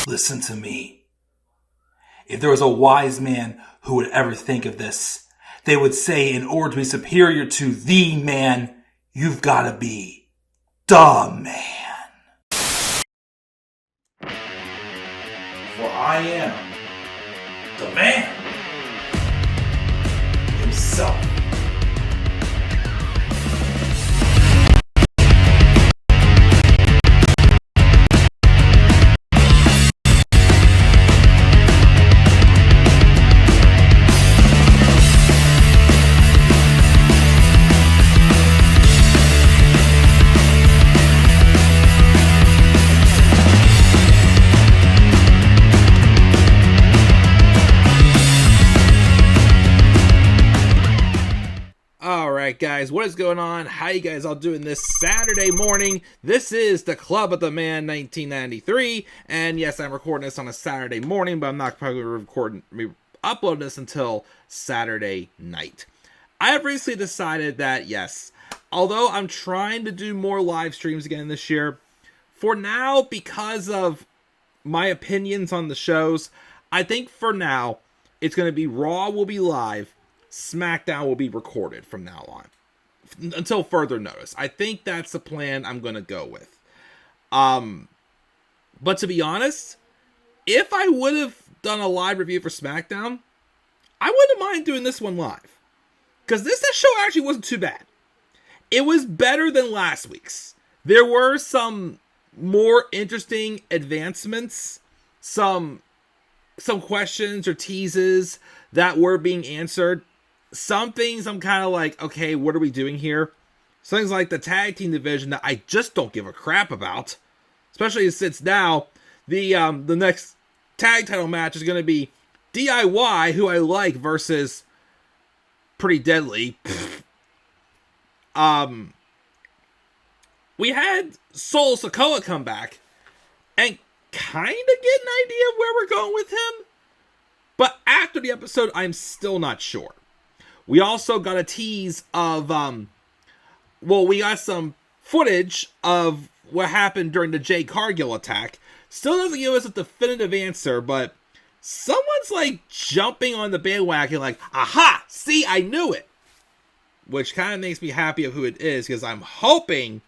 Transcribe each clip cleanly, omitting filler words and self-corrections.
Listen to me. If there was a wise man who would ever think of this, they would say in order to be superior to the man, you've got to be the man. For I am the man himself. Guys, what is going on? How you guys all doing this Saturday morning? This is the Club of the Man 1993, and yes, I'm recording this on a Saturday morning, but I'm not probably uploading this until Saturday night. I have recently decided that yes, although I'm trying to do more live streams again this year, for now, because of my opinions on the shows, I think for now it's going to be Raw will be live, SmackDown will be recorded from now on until further notice. I think that's the plan I'm going to go with. But to be honest, if I would have done a live review for SmackDown, I wouldn't mind doing this one live. Because this show actually wasn't too bad. It was better than last week's. There were some more interesting advancements, some questions or teases that were being answered. Some things I'm kind of like, okay, what are we doing here? Some things like the tag team division that I just don't give a crap about. Especially since now, the next tag title match is going to be DIY, who I like, versus Pretty Deadly. We had Soul Sikoa come back and kind of get an idea of where we're going with him. But after the episode, I'm still not sure. We also got a tease of, we got some footage of what happened during the Jade Cargill attack. Still doesn't give us a definitive answer, but someone's like jumping on the bandwagon like, aha, see, I knew it. Which kind of makes me happy of who it is, because I'm hoping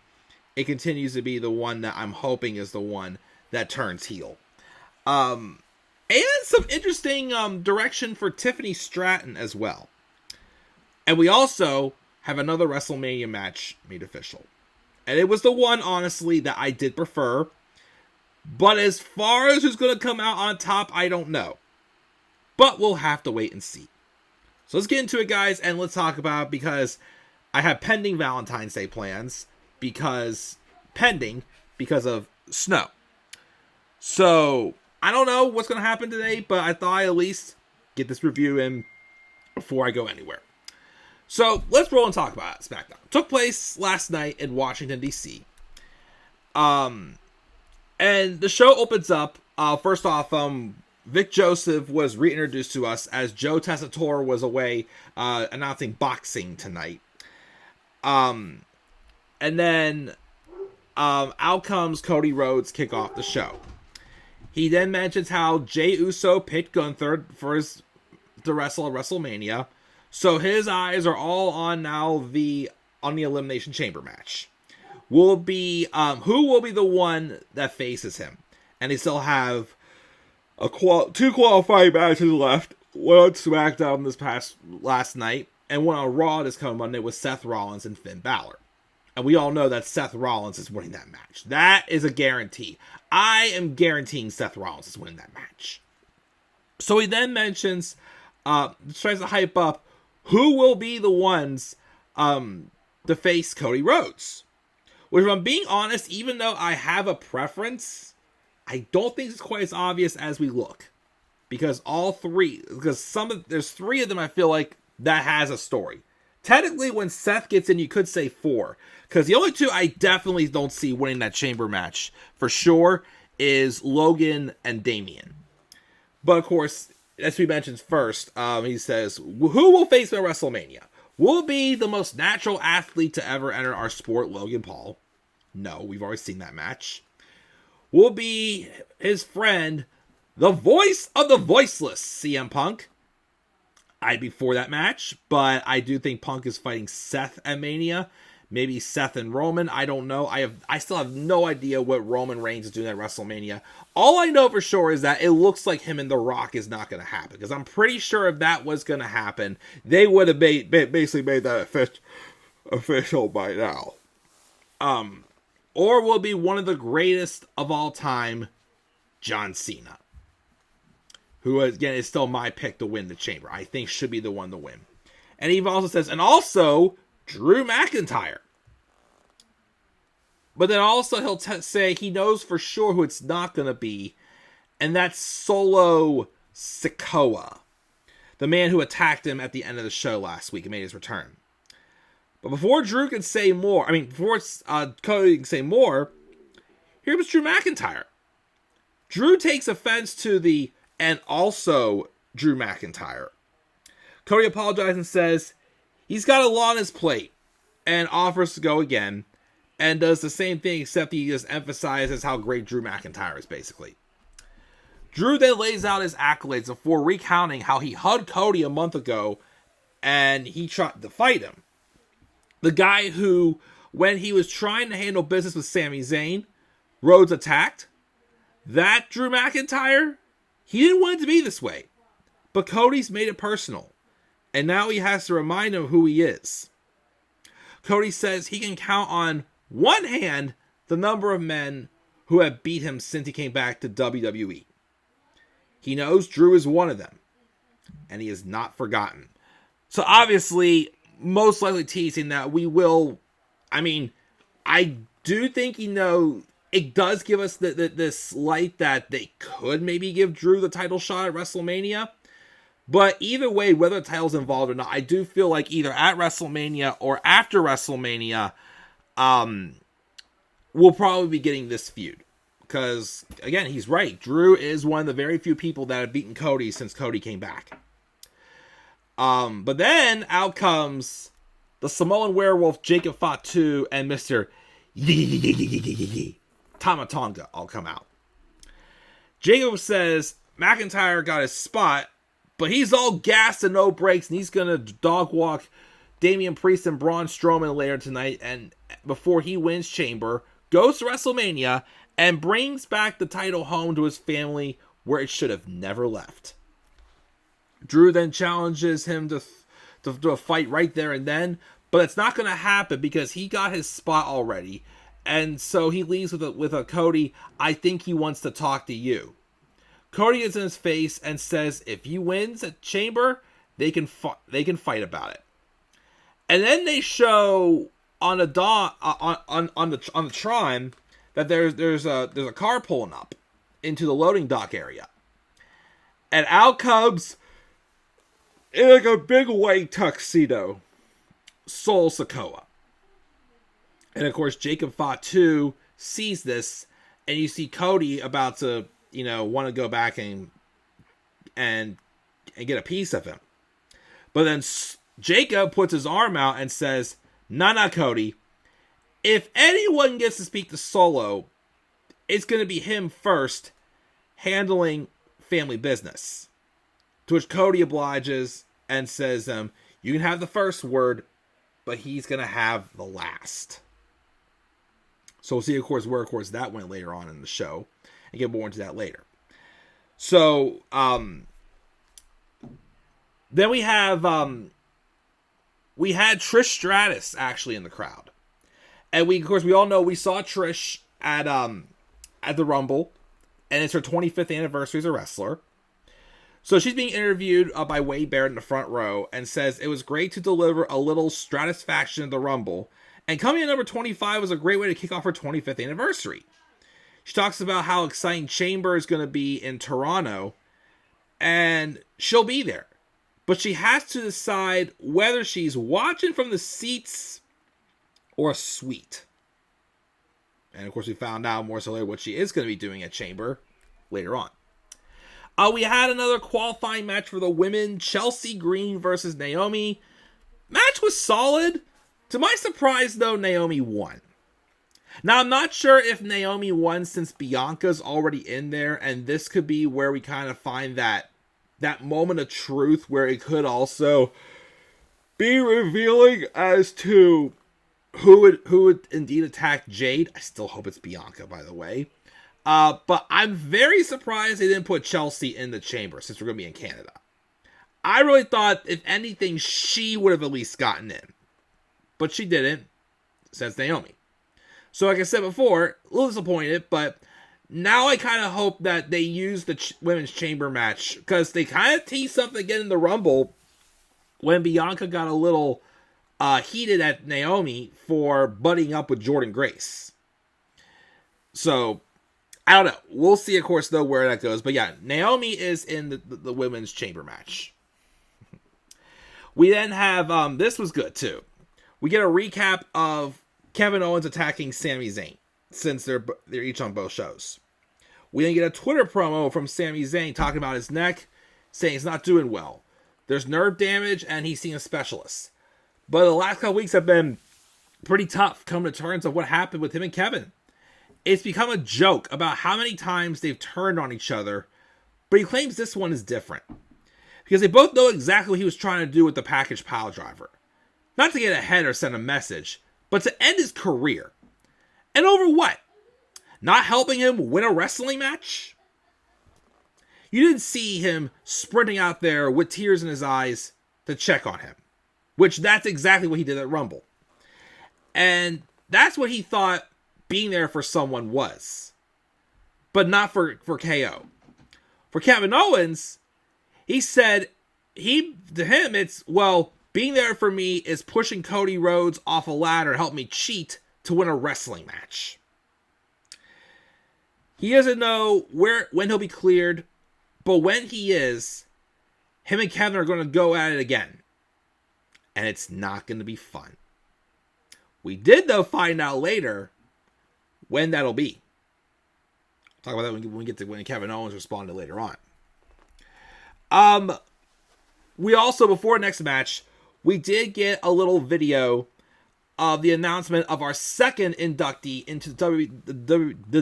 it continues to be the one that I'm hoping is the one that turns heel. And some interesting direction for Tiffany Stratton as well. And we also have another WrestleMania match made official. And it was the one, honestly, that I did prefer. But as far as who's going to come out on top, I don't know. But we'll have to wait and see. So let's get into it, guys, and let's talk about it, because I have pending Valentine's Day plans. Because of snow. So I don't know what's going to happen today, but I thought I'd at least get this review in before I go anywhere. So let's roll and talk about it. SmackDown took place last night in Washington, D.C. And the show opens up. First off, Vic Joseph was reintroduced to us as Joe Tessitore was away announcing boxing tonight. And then out comes Cody Rhodes, kick off the show. He then mentions how Jey Uso picked Gunther to wrestle at WrestleMania. So his eyes are all on now the Elimination Chamber match. Who will be the one that faces him? And they still have two qualifying matches left. One on SmackDown last night, and one on Raw this coming Monday with Seth Rollins and Finn Balor. And we all know that Seth Rollins is winning that match. That is a guarantee. I am guaranteeing Seth Rollins is winning that match. So he then mentions, tries to hype up who will be the ones to face Cody Rhodes. Which, if I'm being honest, even though I have a preference, I don't think it's quite as obvious as we look. Because there's three of them I feel like that has a story. Technically, when Seth gets in, you could say 4. Because the only two I definitely don't see winning that chamber match, for sure, is Logan and Damian. But of course, as we mentioned first, he says, who will face me at WrestleMania? Will be the most natural athlete to ever enter our sport, Logan Paul? No, we've already seen that match. will be his friend, the voice of the voiceless, CM Punk. I'd be for that match, but I do think Punk is fighting Seth at Mania. Maybe Seth and Roman. I don't know. I still have no idea what Roman Reigns is doing at WrestleMania. All I know for sure is that it looks like him and The Rock is not going to happen. Because I'm pretty sure if that was going to happen, they would have basically made that official by now. Or will be one of the greatest of all time, John Cena. Who, again, is still my pick to win the Chamber. I think should be the one to win. And he also says, and also Drew McIntyre. But then also he'll say he knows for sure who it's not going to be. And that's Solo Sikoa. The man who attacked him at the end of the show last week and made his return. But before Drew can say more, before Cody can say more, here was Drew McIntyre. Drew takes offense to the and also Drew McIntyre. Cody apologizes and says he's got a lot on his plate and offers to go again and does the same thing except he just emphasizes how great Drew McIntyre is basically. Drew then lays out his accolades before recounting how he hugged Cody a month ago and he tried to fight him. The guy who, when he was trying to handle business with Sami Zayn, Rhodes attacked. That Drew McIntyre, he didn't want it to be this way. But Cody's made it personal. And now he has to remind him who he is. Cody says he can count on one hand the number of men who have beat him since he came back to WWE. He knows Drew is one of them. And he has not forgotten. So obviously, most likely teasing that we will, I do think, it does give us this light that they could maybe give Drew the title shot at WrestleMania. But either way, whether the title's involved or not, I do feel like either at WrestleMania or after WrestleMania, we'll probably be getting this feud. Because, again, he's right. Drew is one of the very few people that have beaten Cody since Cody came back. But then out comes the Samoan werewolf Jacob Fatu and Mr. Tama Tonga all come out. Jacob says McIntyre got his spot, but he's all gassed and no brakes, and he's going to dog walk Damian Priest and Braun Strowman later tonight, and before he wins Chamber, goes to WrestleMania, and brings back the title home to his family where it should have never left. Drew then challenges him to a fight right there and then, but it's not going to happen because he got his spot already. And so he leaves with a Cody, I think he wants to talk to you. Cody is in his face and says if he wins at Chamber, they can fight about it. And then they show on the Tron that there's a car pulling up into the loading dock area. And out comes, in like a big white tuxedo, Sol Sikoa. And of course, Jacob Fatu sees this, and you see Cody about to, want to go back and get a piece of him. But then Jacob puts his arm out and says, Nah, Cody. If anyone gets to speak to Solo, it's going to be him first, handling family business. To which Cody obliges and says, you can have the first word, but he's going to have the last. So we'll see, of course, where, that went later on in the show, and get more into that later. So, then we have, we had Trish Stratus actually in the crowd. And we all know we saw Trish at the Rumble, and it's her 25th anniversary as a wrestler. So she's being interviewed by Wade Barrett in the front row and says it was great to deliver a little Stratusfaction at the Rumble. And coming in number 25 was a great way to kick off her 25th anniversary. She talks about how exciting Chamber is going to be in Toronto, and she'll be there. But she has to decide whether she's watching from the seats or a suite. And of course, we found out more so later what she is going to be doing at Chamber later on. We had another qualifying match for the women, Chelsea Green versus Naomi. Match was solid. To my surprise, though, Naomi won. Now, I'm not sure if Naomi won since Bianca's already in there, and this could be where we kind of find that moment of truth where it could also be revealing as to who would indeed attack Jade. I still hope it's Bianca, by the way. But I'm very surprised they didn't put Chelsea in the chamber since we're going to be in Canada. I really thought, if anything, she would have at least gotten in. But she didn't, says Naomi. So like I said before, a little disappointed, but now I kind of hope that they use the women's chamber match, because they kind of teased something again in the Rumble when Bianca got a little heated at Naomi for butting up with Jordynne Grace. So, I don't know. We'll see, of course, though, where that goes. But yeah, Naomi is in the women's chamber match. We then have, this was good too. We get a recap of Kevin Owens attacking Sami Zayn, since they're each on both shows. We then get a Twitter promo from Sami Zayn talking about his neck, saying he's not doing well. There's nerve damage, and he's seeing a specialist. But the last couple weeks have been pretty tough coming to terms of what happened with him and Kevin. It's become a joke about how many times they've turned on each other, but he claims this one is different. Because they both know exactly what he was trying to do with the package pile driver. Not to get ahead or send a message, but to end his career. And over what? Not helping him win a wrestling match? You didn't see him sprinting out there with tears in his eyes to check on him. Which that's exactly what he did at Rumble. And that's what he thought being there for someone was. But not for KO. For Kevin Owens, he said, to him, it's, well, being there for me is pushing Cody Rhodes off a ladder to help me cheat to win a wrestling match. He doesn't know when he'll be cleared, but when he is, him and Kevin are going to go at it again. And it's not going to be fun. We did, though, find out later when that'll be. Talk about that when we get to when Kevin Owens responded later on. We also, before next match, we did get a little video of the announcement of our second inductee into the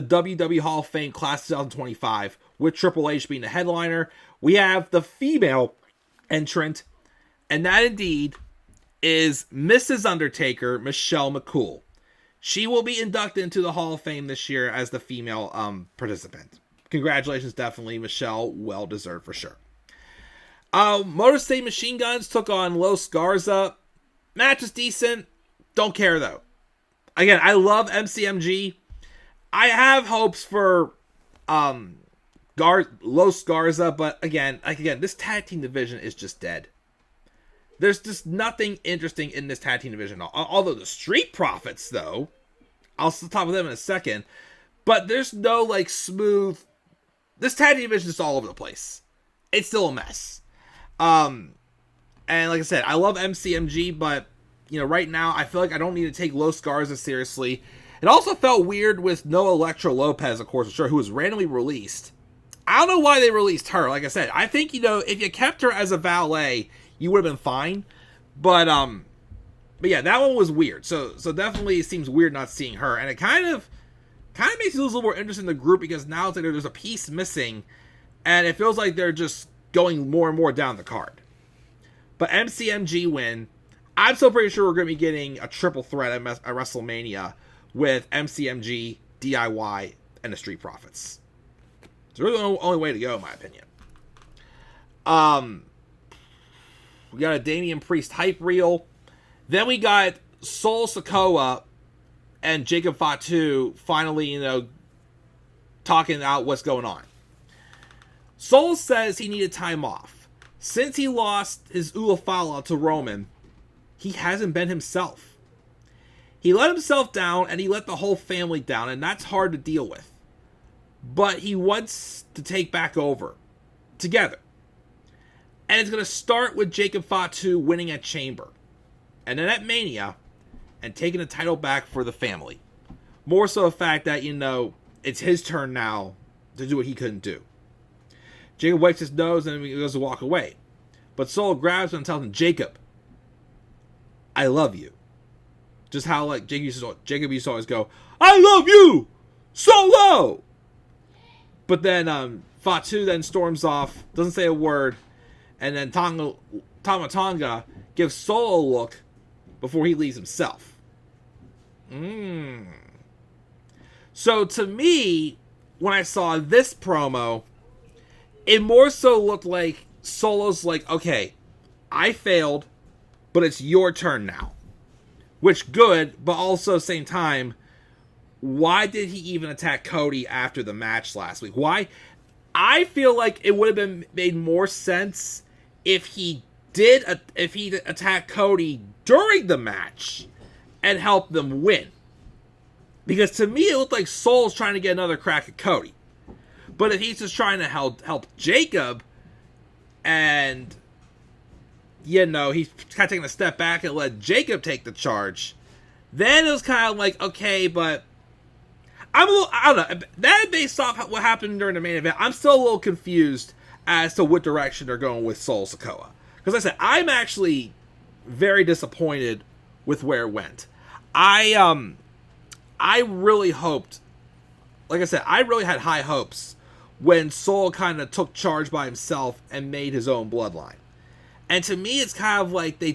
WWE Hall of Fame Class 2025, with Triple H being the headliner. We have the female entrant, and that indeed is Mrs. Undertaker, Michelle McCool. She will be inducted into the Hall of Fame this year as the female participant. Congratulations, definitely, Michelle. Well deserved for sure. Motor City Machine Guns took on Los Garza. Match is decent. Don't care, though. Again, I love MCMG. I have hopes for Los Garza, but again, this tag team division is just dead. There's just nothing interesting in this tag team division. Although the Street Profits, though, I'll talk about them in a second. But there's no, smooth... This tag team division is all over the place. It's still a mess. And like I said, I love MCMG, but, right now, I feel like I don't need to take Los Garza seriously. It also felt weird with no Elektra Lopez, of course, who was randomly released. I don't know why they released her. Like I said, I think, if you kept her as a valet, you would have been fine. But yeah, that one was weird. So definitely it seems weird not seeing her. And it kind of makes you lose a little more interest in the group, because now it's like there's a piece missing. And it feels like they're just going more and more down the card. But MCMG win. I'm still pretty sure we're going to be getting a triple threat at WrestleMania with MCMG, DIY, and the Street Profits. It's really the only way to go, in my opinion. We got a Damian Priest hype reel. Then we got Sol Sikoa and Jacob Fatu finally, talking out what's going on. Sol says he needed time off. Since he lost his Ulafala to Roman, he hasn't been himself. He let himself down, and he let the whole family down, and that's hard to deal with. But he wants to take back over together. And it's going to start with Jacob Fatu winning at Chamber. And then at Mania, and taking the title back for the family. More so the fact that, it's his turn now to do what he couldn't do. Jacob wipes his nose and he goes to walk away. But Sol grabs him and tells him, Jacob, I love you. Just how like Jacob used to always go, "I love you, Solo." But then Fatu then storms off, doesn't say a word, and then Tama Tonga gives Solo a look before he leaves himself. So to me, when I saw this promo, it more so looked like Solo's like, okay, I failed, but it's your turn now. Which good, but also same time, why did he even attack Cody after the match last week? Why? I feel like it would have been made more sense if he attacked Cody during the match and helped them win. Because to me, it looked like Soul's trying to get another crack at Cody. But if he's just trying to help Jacob, and, you know, he's kind of taking a step back and let Jacob take the charge, then it was kind of like, okay, but I don't know. That based off what happened during the main event, I'm still a little confused as to what direction they're going with Soul Sikoa. Because like I said, I'm actually very disappointed with where it went. I really hoped, like I said, I really had high hopes when Soul kind of took charge by himself and made his own bloodline. And to me, it's kind of like they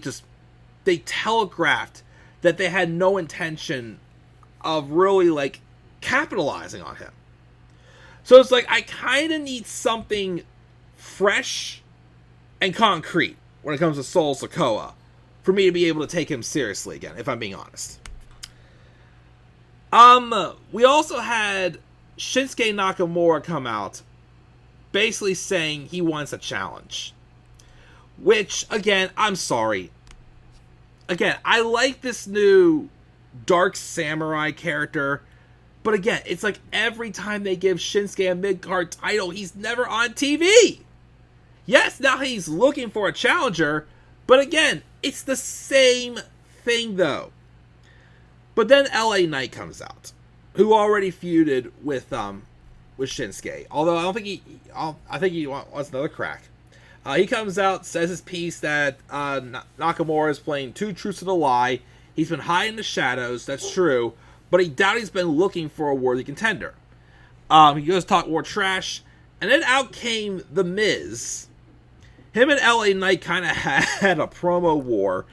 telegraphed that they had no intention of really like capitalizing on him. So it's like I kind of need something fresh and concrete when it comes to Soul Sikoa for me to be able to take him seriously again, if I'm being honest. We also had Shinsuke Nakamura come out basically saying he wants a challenge. Which, again, I'm sorry. Again, I like this new Dark Samurai character. But again, it's like every time they give Shinsuke a mid-card title, he's never on TV. Yes, now he's looking for a challenger. But again, it's the same thing, though. But then LA Knight comes out, who already feuded with Shinsuke. Although I think he wants another crack. He comes out, says his piece that Nakamura is playing two truths and a lie. He's been high in the shadows, that's true, but he doubted he's been looking for a worthy contender. He goes talk more trash, and then out came The Miz. Him and LA Knight kind of had a promo war,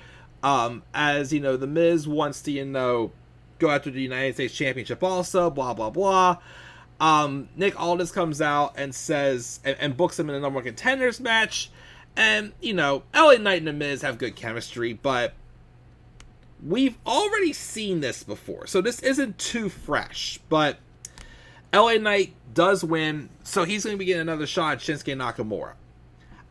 as, you know, The Miz wants to, go after the United States Championship also, blah, blah, blah. Nick Aldis comes out and says, and books him in a number one contenders match, and, LA Knight and The Miz have good chemistry, but we've already seen this before, so this isn't too fresh, but LA Knight does win, so he's going to be getting another shot at Shinsuke Nakamura.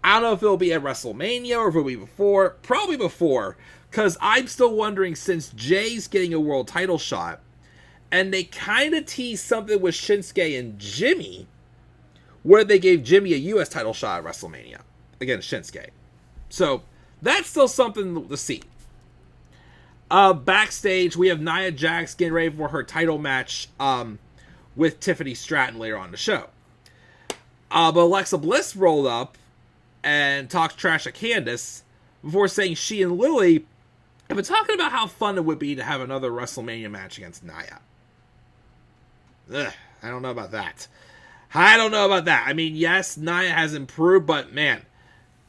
I don't know if it'll be at WrestleMania or if it'll be before. Probably before, because I'm still wondering, since Jay's getting a world title shot, and they kind of teased something with Shinsuke and Jimmy, where they gave Jimmy a U.S. title shot at WrestleMania against Shinsuke. So that's still something to see. Backstage, we have Nia Jax getting ready for her title match with Tiffany Stratton later on in the show. But Alexa Bliss rolled up and talked trash at Candice before saying she and Lily have been talking about how fun it would be to have another WrestleMania match against Nia. Ugh, I don't know about that. I mean, yes, Nia has improved, but man,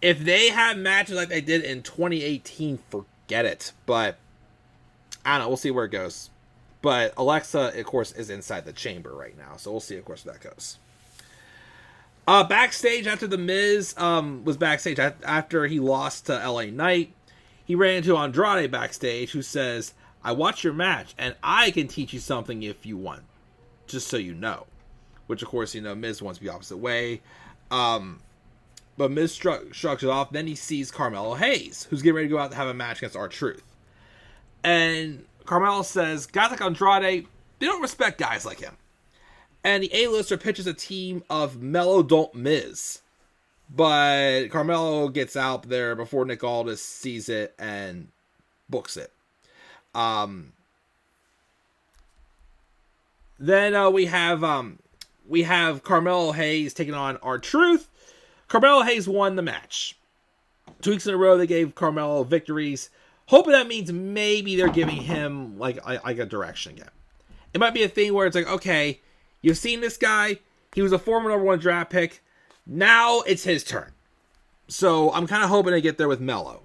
if they have matches like they did in 2018, forget it. But I don't know. We'll see where it goes. But Alexa, of course, is inside the chamber right now. So we'll see, of course, where that goes. Backstage, after The Miz was backstage after he lost to LA Knight, he ran into Andrade backstage, who says, "I watched your match, and I can teach you something if you want. Just so you know." Which, of course, Miz wants to be the opposite way. But Miz shrugs it off. Then he sees Carmelo Hayes, who's getting ready to go out to have a match against R-Truth. And Carmelo says, guys like Andrade, they don't respect guys like him. And the A-lister pitches a team of Mellow Don't Miz. But Carmelo gets out there before Nick Aldis sees it and books it. Then we have Carmelo Hayes taking on R-Truth. Carmelo Hayes won the match. 2 weeks in a row, they gave Carmelo victories. Hoping that means maybe they're giving him like a direction again. It might be a thing where it's like, okay, you've seen this guy. He was a former number 1 draft pick. Now it's his turn. So I'm kind of hoping to get there with Melo,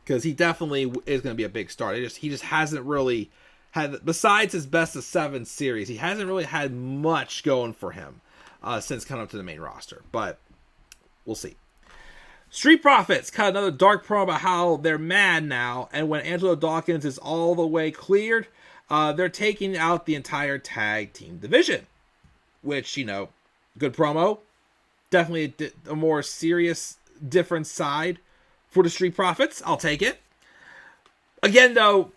because he definitely is going to be a big star. He just hasn't really had, besides his best of 7 series, he hasn't really had much going for him since coming up to the main roster. But we'll see. Street Profits cut another dark promo about how they're mad now, and when Angelo Dawkins is all the way cleared, they're taking out the entire tag team division. Which, good promo. Definitely a more serious, different side for the Street Profits. I'll take it. Again, though,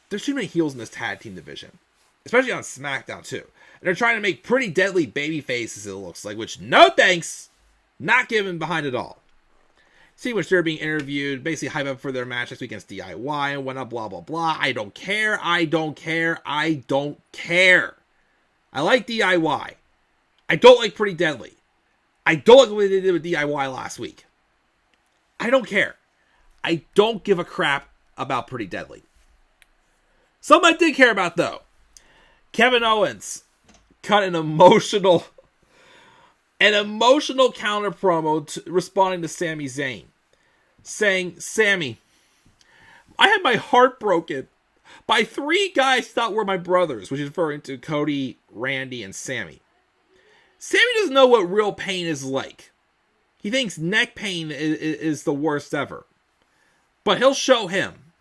there's too many heels in this tag team division. Especially on SmackDown, too. And they're trying to make pretty deadly baby faces, it looks like, which, no thanks, not given behind it all. See which they're being interviewed, basically hype up for their match next week against DIY and whatnot, blah, blah, blah. I don't care. I like DIY. I don't like Pretty Deadly. I don't like what they did with DIY last week. I don't care. I don't give a crap about Pretty Deadly. Something I did care about, though. Kevin Owens cut an emotional counter promo responding to Sami Zayn, saying, Sami, I had my heart broken by 3 guys who thought were my brothers, which is referring to Cody, Randy, and Sami. Sami doesn't know what real pain is like. He thinks neck pain is the worst ever. But he'll show him.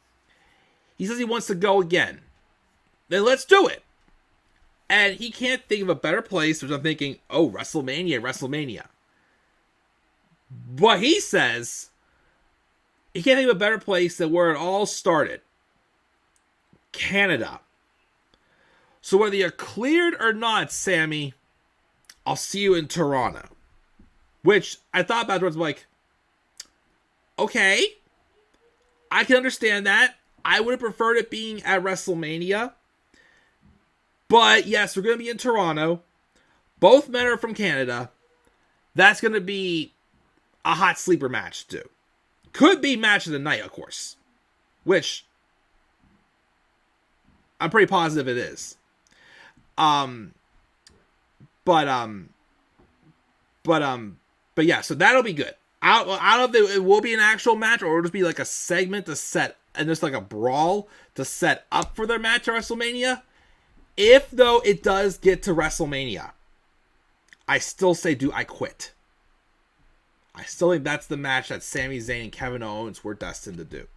He says he wants to go again. Then let's do it. And he can't think of a better place, which I'm thinking, oh, WrestleMania. But he says he can't think of a better place than where it all started. Canada. So whether you're cleared or not, Sami, I'll see you in Toronto. Which I thought about was like, okay, I can understand that. I would have preferred it being at WrestleMania. But yes, we're going to be in Toronto. Both men are from Canada. That's going to be a hot sleeper match too. Could be match of the night, of course. Which I'm pretty positive it is. But yeah, so that'll be good. I don't know if it will be an actual match or it'll just be like a segment to set, and just like a brawl to set up for their match at WrestleMania. If, though, it does get to WrestleMania, I still say, I quit. I still think that's the match that Sami Zayn and Kevin Owens were destined to do.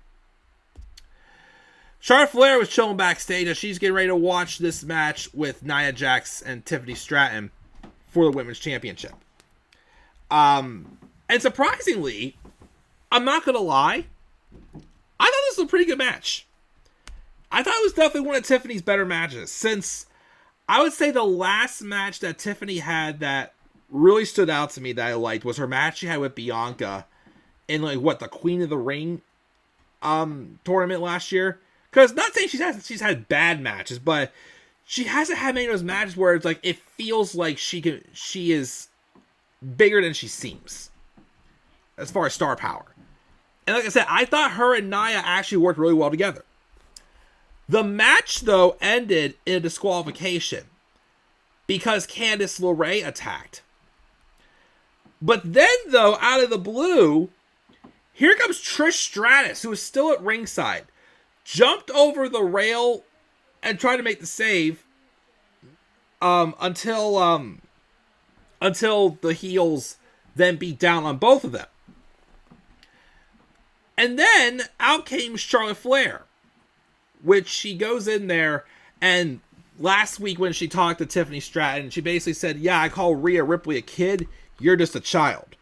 Charlotte Flair was chilling backstage as she's getting ready to watch this match with Nia Jax and Tiffany Stratton for the Women's Championship. And surprisingly, I'm not going to lie, I thought this was a pretty good match. I thought it was definitely one of Tiffany's better matches, since I would say the last match that Tiffany had that really stood out to me that I liked was her match she had with Bianca in the Queen of the Ring tournament last year. Because not saying she's had bad matches, but she hasn't had many of those matches where it's like it feels like she is bigger than she seems as far as star power. And like I said, I thought her and Nia actually worked really well together. The match, though, ended in a disqualification because Candice LeRae attacked. But then, though, out of the blue, here comes Trish Stratus, who is still at ringside, jumped over the rail and tried to make the save until the heels then beat down on both of them. And then out came Charlotte Flair, which she goes in there, and last week when she talked to Tiffany Stratton, she basically said, yeah, I call Rhea Ripley a kid, you're just a child.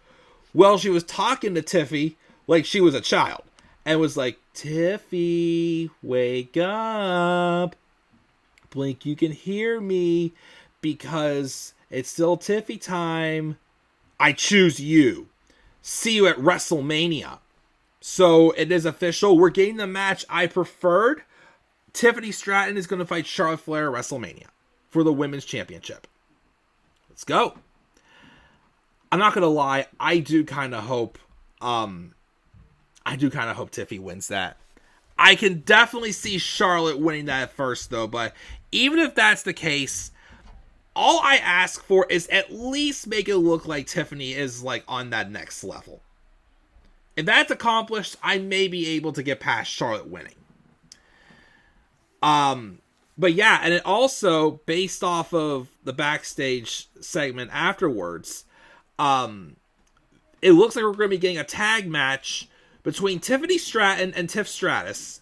Well, she was talking to Tiffy like she was a child, and was like, Tiffy, wake up. Blink, you can hear me, because it's still Tiffy time. I choose you. See you at WrestleMania. So it is official. We're getting the match I preferred. Tiffany Stratton is going to fight Charlotte Flair at WrestleMania for the Women's Championship. Let's go. I'm not going to lie. I do kind of hope Tiffy wins that. I can definitely see Charlotte winning that at first, though. But even if that's the case, all I ask for is at least make it look like Tiffany is like on that next level. If that's accomplished, I may be able to get past Charlotte winning. But yeah, and it also, based off of the backstage segment afterwards, it looks like we're going to be getting a tag match between Tiffany Stratton and Tiff Stratus.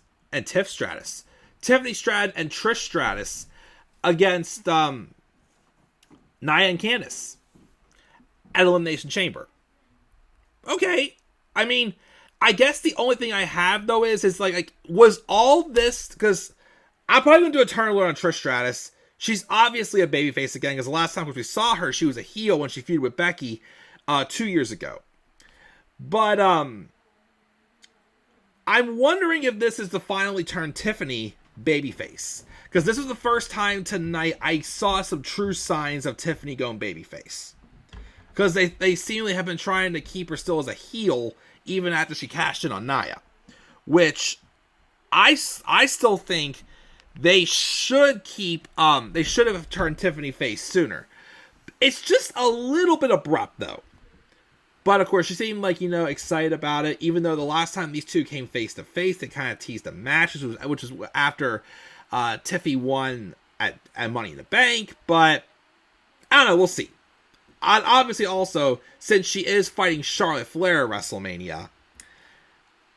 Tiffany Stratton and Trish Stratus against Nia and Candice at Elimination Chamber. Okay. I mean, I guess the only thing I have, though, is like was all this, because I'm probably going to do a turn alert on Trish Stratus. She's obviously a babyface again, because the last time we saw her, she was a heel when she feuded with Becky 2 years ago. But I'm wondering if this is to finally turn Tiffany babyface. Because this was the first time tonight I saw some true signs of Tiffany going babyface. Because they seemingly have been trying to keep her still as a heel, even after she cashed in on Nia. Which, I still think they should keep, they should have turned Tiffany face sooner. It's just a little bit abrupt, though. But, of course, she seemed like, excited about it. Even though the last time these two came face-to-face, they kind of teased a match, which was after Tiffy won at Money in the Bank. But, I don't know, we'll see. And obviously, also, since she is fighting Charlotte Flair at WrestleMania,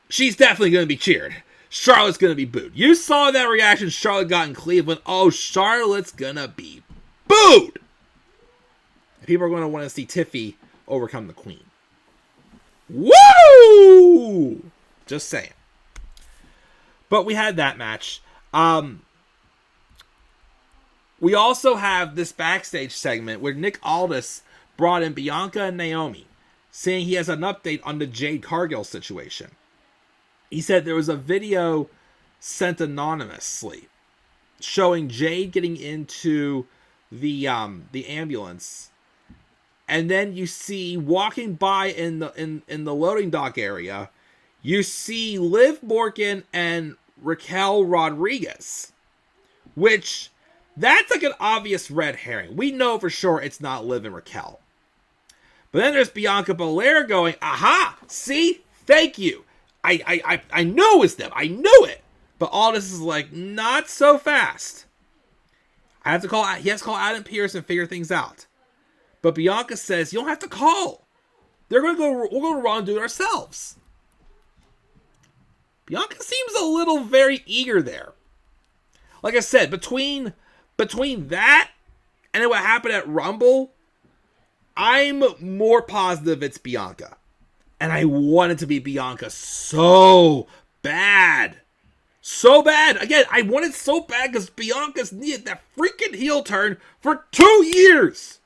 she's definitely going to be cheered. Charlotte's going to be booed. You saw that reaction Charlotte got in Cleveland. Oh, Charlotte's going to be booed! People are going to want to see Tiffy overcome the Queen. Woo! Just saying. But we had that match. We also have this backstage segment where Nick Aldis brought in Bianca and Naomi, saying he has an update on the Jade Cargill situation. He said there was a video sent anonymously showing Jade getting into the ambulance, and then you see walking by in the loading dock area, you see Liv Morgan and Raquel Rodriguez, which that's like an obvious red herring. We know for sure it's not Liv and Raquel. But then there's Bianca Belair going, aha, see, thank you. I know it was them. I knew it. But all this is like, not so fast. He has to call Adam Pearce and figure things out. But Bianca says, you don't have to call. We're going to Raw and do it ourselves. Bianca seems a little very eager there. Like I said, between that and then what happened at Rumble, I'm more positive it's Bianca. And I want it to be Bianca so bad. So bad. Again, I want it so bad because Bianca's needed that freaking heel turn for 2 years.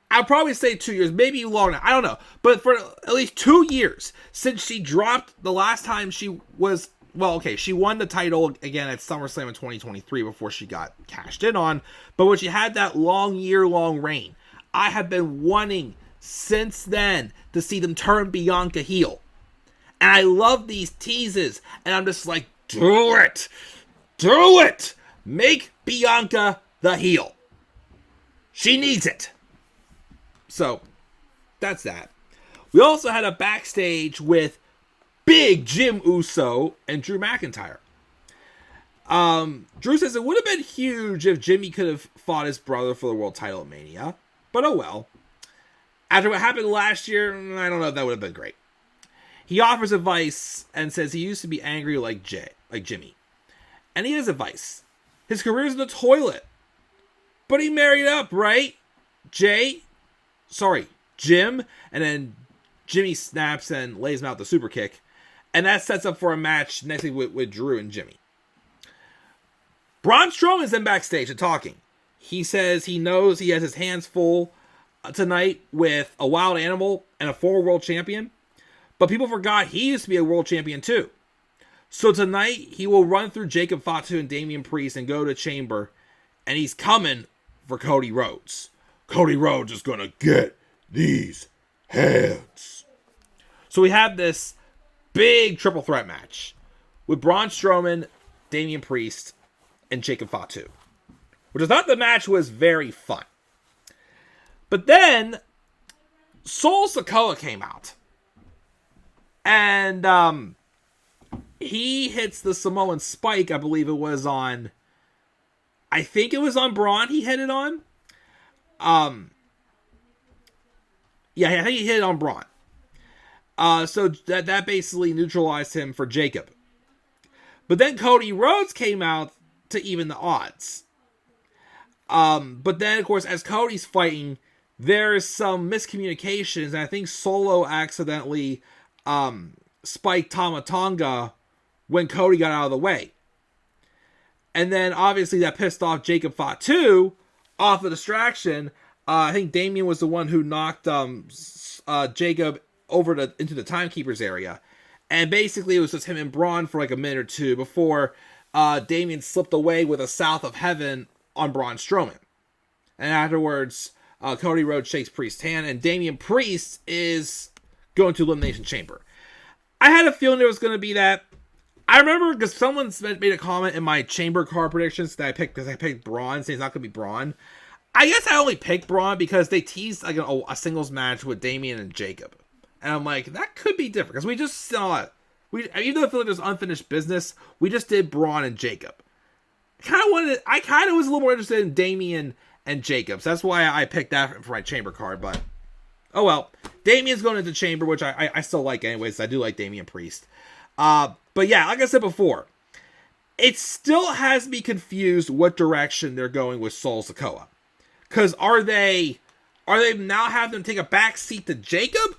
I'll probably say 2 years, maybe longer. I don't know. But for at least 2 years since she dropped the last time she was... Well, okay, she won the title again at SummerSlam in 2023 before she got cashed in on. But when she had that year-long reign, I have been wanting since then to see them turn Bianca heel. And I love these teases. And I'm just like, do it! Do it! Make Bianca the heel. She needs it. So, that's that. We also had a backstage with Big Jim Uso and Drew McIntyre. Drew says it would have been huge if Jimmy could have fought his brother for the world title at Mania. But oh well. After what happened last year, I don't know if that would have been great. He offers advice and says he used to be angry like Jimmy. And he has advice. His career's in the toilet. But he married up, right? Jim. And then Jimmy snaps and lays him out the super kick. And that sets up for a match next week with Drew and Jimmy. Braun Strowman's in backstage and talking. He says he knows he has his hands full tonight with a wild animal and a former world champion. But people forgot he used to be a world champion too. So tonight he will run through Jacob Fatu and Damian Priest and go to Chamber. And he's coming for Cody Rhodes. Cody Rhodes is going to get these hands. So we have this big triple threat match with Braun Strowman, Damian Priest, and Jacob Fatu. Which I thought the match was very fun. But then, Sol Sikoa came out. And he hits the Samoan spike, I believe it was on... I think it was on Braun he hit it on. Yeah, I think he hit it on Braun. So that basically neutralized him for Jacob. But then Cody Rhodes came out to even the odds. But then, of course, as Cody's fighting, there's some miscommunications. And I think Solo accidentally spiked Tama Tonga when Cody got out of the way. And then, obviously, that pissed off Jacob Fatu off the distraction. I think Damian was the one who knocked Jacob over into the Timekeeper's area. And basically, it was just him and Braun for like a minute or two before Damian slipped away with a South of Heaven on Braun Strowman. And afterwards, Cody Rhodes shakes Priest's hand, and Damian Priest is going to Elimination Chamber. I had a feeling there was going to be that. I remember because someone made a comment in my Chamber card predictions that I picked because I picked Braun, saying it's not going to be Braun. I guess I only picked Braun because they teased like a singles match with Damian and Jacob. And I'm like, that could be different because we just saw it. Even though I feel like there's unfinished business, we just did Braun and Jacob. I kind of was a little more interested in Damian and Jacob. So that's why I picked that for my Chamber card. But, oh well. Damian's going into Chamber, which I still like anyways. I do like Damian Priest. But yeah, like I said before, it still has me confused what direction they're going with Sol Sikoa. Because are they now have them take a back seat to Jacob?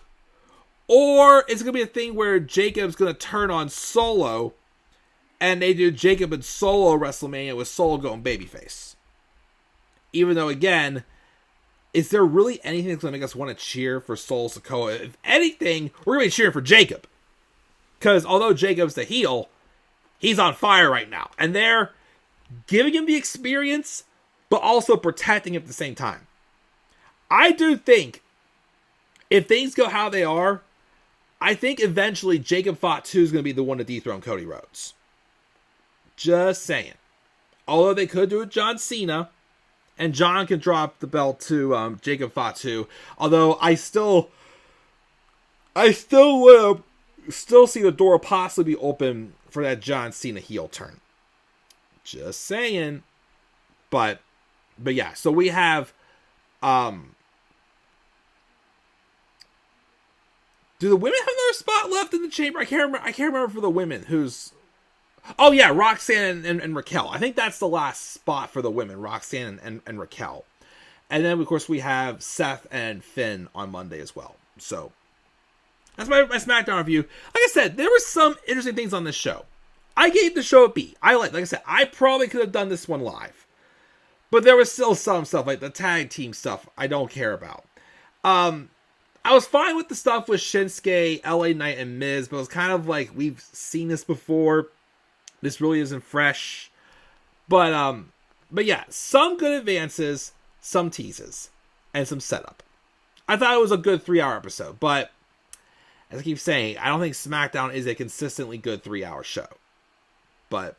Or is it going to be a thing where Jacob's going to turn on Solo and they do Jacob and Solo WrestleMania with Solo going babyface? Even though, again, is there really anything that's going to make us want to cheer for Sol Sikoa? If anything, we're going to be cheering for Jacob. Because although Jacob's the heel, he's on fire right now. And they're giving him the experience, but also protecting him at the same time. I do think, if things go how they are, I think eventually Jacob Fatu is going to be the one to dethrone Cody Rhodes. Just saying. Although they could do it John Cena, and John can drop the belt to Jacob Fatu. Although I still would still see the door possibly be open for that John Cena heel turn. Just saying. But yeah, so we have do the women have another spot left in the Chamber? I can't remember for the women who's... Oh yeah, Roxanne and Raquel. I think that's the last spot for the women, Roxanne and Raquel. And then, of course, we have Seth and Finn on Monday as well. So, that's my SmackDown review. Like I said, there were some interesting things on this show. I gave the show a B. Like I said, I probably could have done this one live. But there was still some stuff, like the tag team stuff, I don't care about. I was fine with the stuff with Shinsuke, LA Knight, and Miz, but it was kind of like, we've seen this before. This really isn't fresh. But yeah, some good advances, some teases, and some setup. I thought it was a good 3-hour episode, but as I keep saying, I don't think SmackDown is a consistently good 3-hour show. But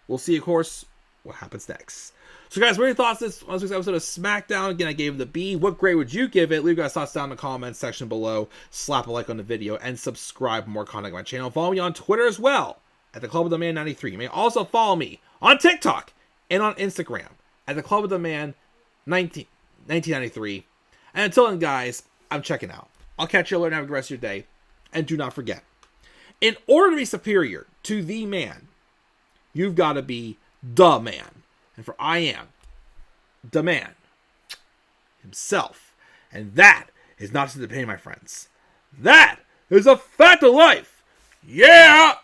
we'll see, of course, what happens next. So guys, what are your thoughts on this week's episode of SmackDown? Again, I gave it the B. What grade would you give it? Leave your guys' thoughts down in the comments section below. Slap a like on the video and subscribe for more content on my channel. Follow me on Twitter as well at the Club of the Man 93. You may also follow me on TikTok and on Instagram at the Club of the Man 1993. And until then, guys, I'm checking out. I'll catch you later and have a good rest of your day. And do not forget, in order to be superior to the man, you've got to be the man. And for I am the man himself. And that is not just the pain, my friends. That is a fact of life. Yeah!